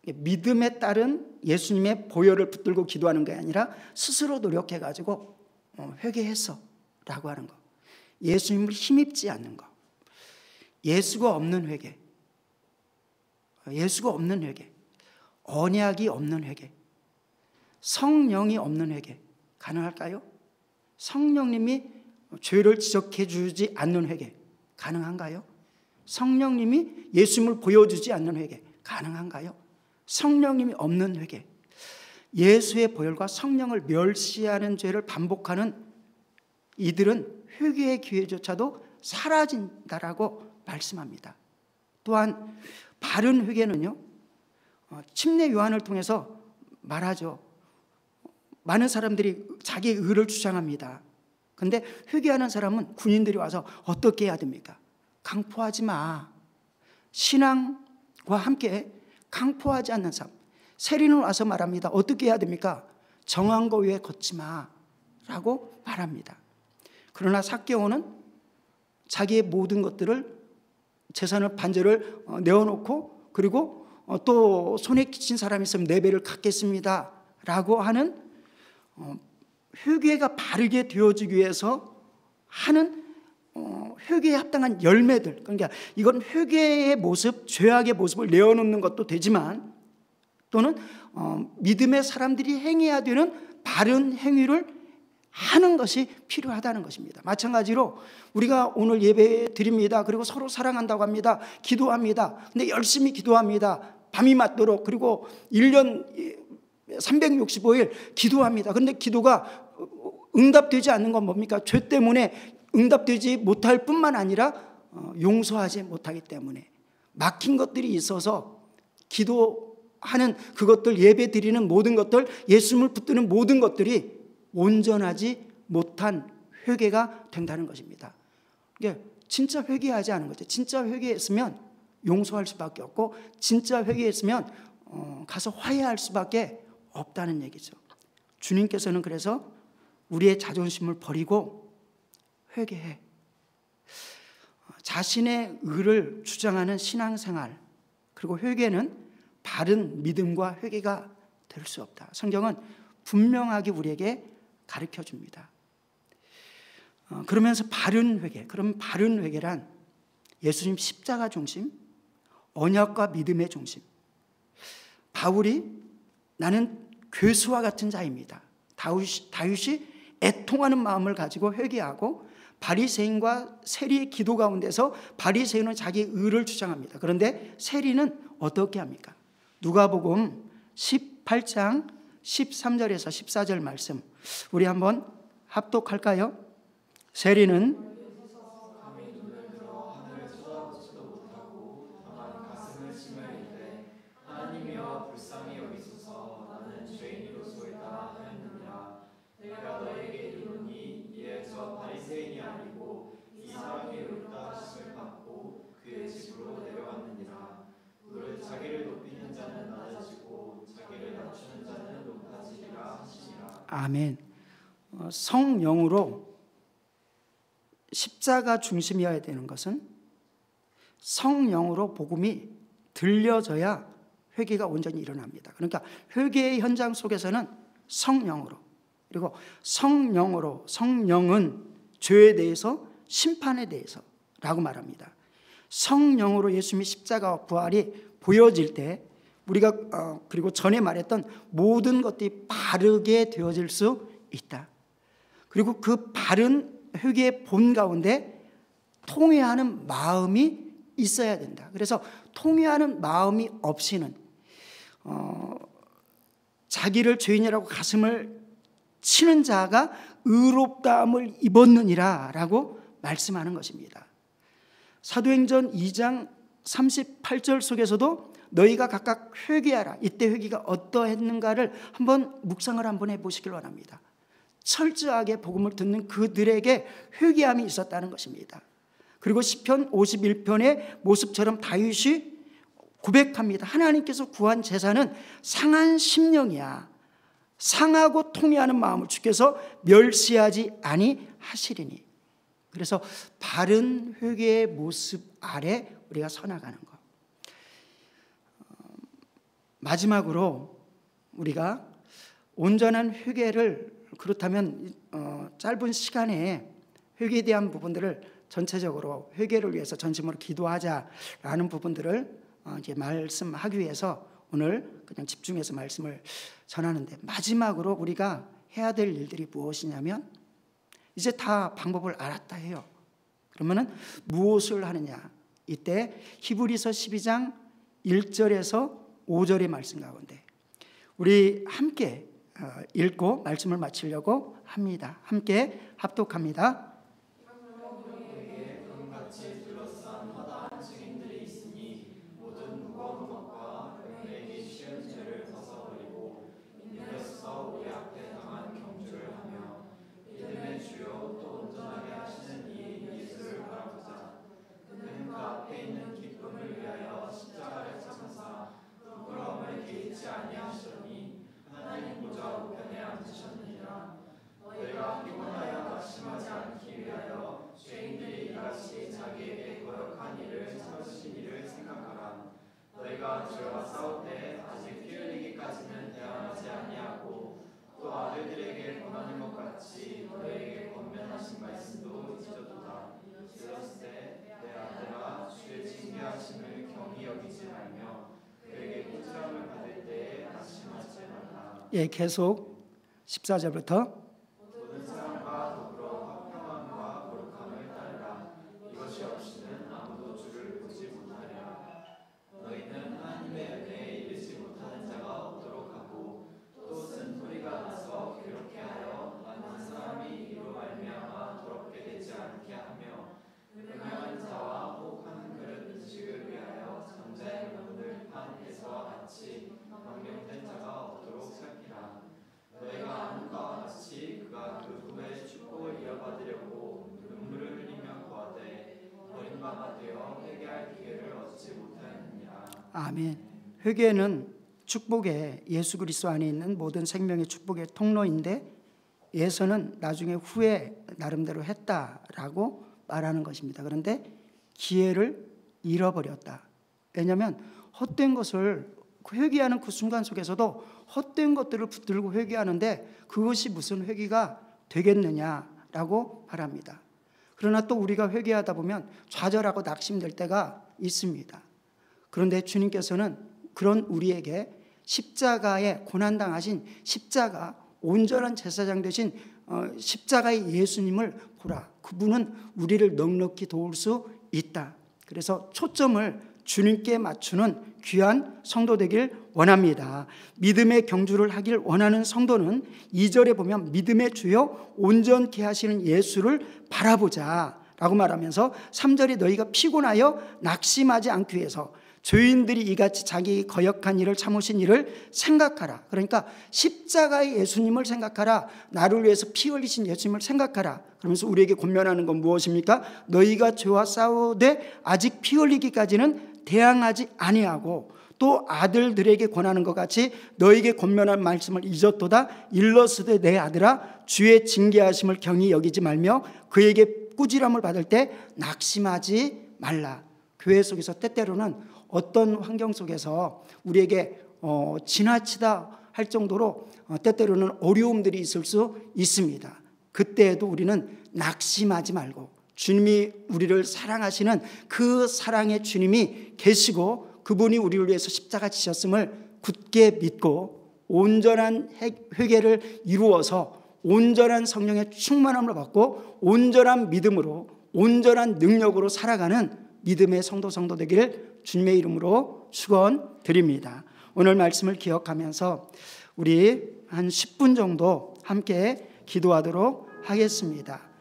믿음에 따른 예수님의 보혈을 붙들고 기도하는 게 아니라 스스로 노력해가지고 회개했어 라고 하는 거. 예수님을 힘입지 않는 거. 예수가 없는 회개. 예수가 없는 회개. 언약이 없는 회개. 성령이 없는 회개. 가능할까요? 성령님이 죄를 지적해 주지 않는 회개 가능한가요? 성령님이 예수님을 보여주지 않는 회개 가능한가요? 성령님이 없는 회개, 예수의 보혈과 성령을 멸시하는 죄를 반복하는 이들은 회개의 기회조차도 사라진다라고 말씀합니다. 또한 바른 회개는요, 침례 요한을 통해서 말하죠. 많은 사람들이 자기 의를 주장합니다. 그런데 회개하는 사람은 군인들이 와서 어떻게 해야 됩니까? 강포하지 마. 신앙과 함께 강포하지 않는 삶. 세리는 와서 말합니다. 어떻게 해야 됩니까? 정한 거 위에 걷지 마 라고 말합니다. 그러나 삭개오는 자기의 모든 것들을, 재산을 반절을 내어놓고, 그리고 또 손에 끼친 사람이 있으면 4배를 갚겠습니다 라고 하는, 회개가 바르게 되어지기 위해서 하는 회개에 합당한 열매들. 그러니까 이건 회개의 모습, 죄악의 모습을 내어놓는 것도 되지만, 또는 믿음의 사람들이 행해야 되는 바른 행위를 하는 것이 필요하다는 것입니다. 마찬가지로 우리가 오늘 예배 드립니다. 그리고 서로 사랑한다고 합니다. 기도합니다. 근데 열심히 기도합니다. 밤이 맞도록. 그리고 1년 365일 기도합니다. 그런데 기도가 응답되지 않는 건 뭡니까? 죄 때문에 응답되지 못할 뿐만 아니라 용서하지 못하기 때문에 막힌 것들이 있어서 기도하는 그것들, 예배 드리는 모든 것들, 예수님을 붙드는 모든 것들이 온전하지 못한 회개가 된다는 것입니다. 이게 진짜 회개하지 않은 거죠. 진짜 회개했으면 용서할 수밖에 없고, 진짜 회개했으면 가서 화해할 수밖에 없다는 얘기죠. 주님께서는 그래서 우리의 자존심을 버리고 회개해. 자신의 의를 주장하는 신앙생활, 그리고 회개는 바른 믿음과 회개가 될 수 없다. 성경은 분명하게 우리에게 가르쳐 줍니다. 그러면서 바른 회개, 그럼 바른 회개란 예수님 십자가 중심, 언약과 믿음의 중심. 바울이 나는 괴수와 같은 자입니다. 다윗이 애통하는 마음을 가지고 회개하고, 바리새인과 세리의 기도 가운데서 바리새인은 자기 의를 주장합니다. 그런데 세리는 어떻게 합니까? 누가복음 18장 13절에서 14절 말씀 우리 한번 합독할까요? 세리는 아멘. 성령으로 십자가 중심이어야 되는 것은 성령으로 복음이 들려져야 회개가 온전히 일어납니다. 그러니까 회개의 현장 속에서는 성령으로, 그리고 성령으로, 성령은 죄에 대해서, 심판에 대해서 라고 말합니다. 성령으로 예수님의 십자가와 부활이 보여질 때 우리가 그리고 전에 말했던 모든 것들이 바르게 되어질 수 있다. 그리고 그 바른 회개의 본 가운데 통회하는 마음이 있어야 된다. 그래서 통회하는 마음이 없이는 자기를 죄인이라고 가슴을 치는 자가 의롭다함을 입었느니라 라고 말씀하는 것입니다. 사도행전 2장 38절 속에서도 너희가 각각 회개하라. 이때 회개가 어떠했는가를 한번 묵상을 한번 해보시길 원합니다. 철저하게 복음을 듣는 그들에게 회개함이 있었다는 것입니다. 그리고 시편 51편의 모습처럼 다윗이 고백합니다. 하나님께서 구한 제사는 상한 심령이야. 상하고 통회하는 마음을 주께서 멸시하지 아니하시리니. 그래서 바른 회개의 모습 아래 우리가 서나가는 것. 마지막으로 우리가 온전한 회개를, 그렇다면 짧은 시간에 회개에 대한 부분들을 전체적으로 회개를 위해서 전심으로 기도하자라는 부분들을 이제 말씀하기 위해서 오늘 그냥 집중해서 말씀을 전하는데, 마지막으로 우리가 해야 될 일들이 무엇이냐면, 이제 다 방법을 알았다 해요. 그러면은 무엇을 하느냐? 이때 히브리서 12장 1절에서 5절의 말씀 가운데 우리 함께 읽고 말씀을 마치려고 합니다. 함께 합독합니다. 예, 계속 14절부터 아멘. 회개는 축복의 예수 그리스도 안에 있는 모든 생명의 축복의 통로인데 예서는 나중에 후에 나름대로 했다라고 말하는 것입니다. 그런데 기회를 잃어버렸다. 왜냐하면 헛된 것을 회개하는 그 순간 속에서도 헛된 것들을 붙들고 회개하는데 그것이 무슨 회개가 되겠느냐라고 말합니다. 그러나 또 우리가 회개하다 보면 좌절하고 낙심될 때가 있습니다. 그런데 주님께서는 그런 우리에게 십자가에 고난당하신 십자가 온전한 제사장 되신 십자가의 예수님을 보라. 그분은 우리를 넉넉히 도울 수 있다. 그래서 초점을 주님께 맞추는 귀한 성도 되길 원합니다. 믿음의 경주를 하길 원하는 성도는 2절에 보면 믿음의 주요 온전케 하시는 예수를 바라보자 라고 말하면서 3절에 너희가 피곤하여 낙심하지 않기 위해서 죄인들이 이같이 자기 거역한 일을 참으신 일을 생각하라. 그러니까 십자가의 예수님을 생각하라. 나를 위해서 피 흘리신 예수님을 생각하라. 그러면서 우리에게 권면하는 건 무엇입니까? 너희가 죄와 싸우되 아직 피 흘리기까지는 대항하지 아니하고 또 아들들에게 권하는 것 같이 너희에게 권면한 말씀을 잊었도다. 일러스되 내 아들아 주의 징계하심을 경히 여기지 말며 그에게 꾸지람을 받을 때 낙심하지 말라. 교회 속에서 때때로는 어떤 환경 속에서 우리에게 지나치다 할 정도로 때때로는 어려움들이 있을 수 있습니다. 그때에도 우리는 낙심하지 말고 주님이 우리를 사랑하시는 그 사랑의 주님이 계시고 그분이 우리를 위해서 십자가 지셨음을 굳게 믿고 온전한 회개를 이루어서 온전한 성령의 충만함을 받고 온전한 믿음으로 온전한 능력으로 살아가는 믿음의 성도 되기를 주님의 이름으로 축원드립니다. 오늘 말씀을 기억하면서 우리 한 10분 정도 함께 기도하도록 하겠습니다.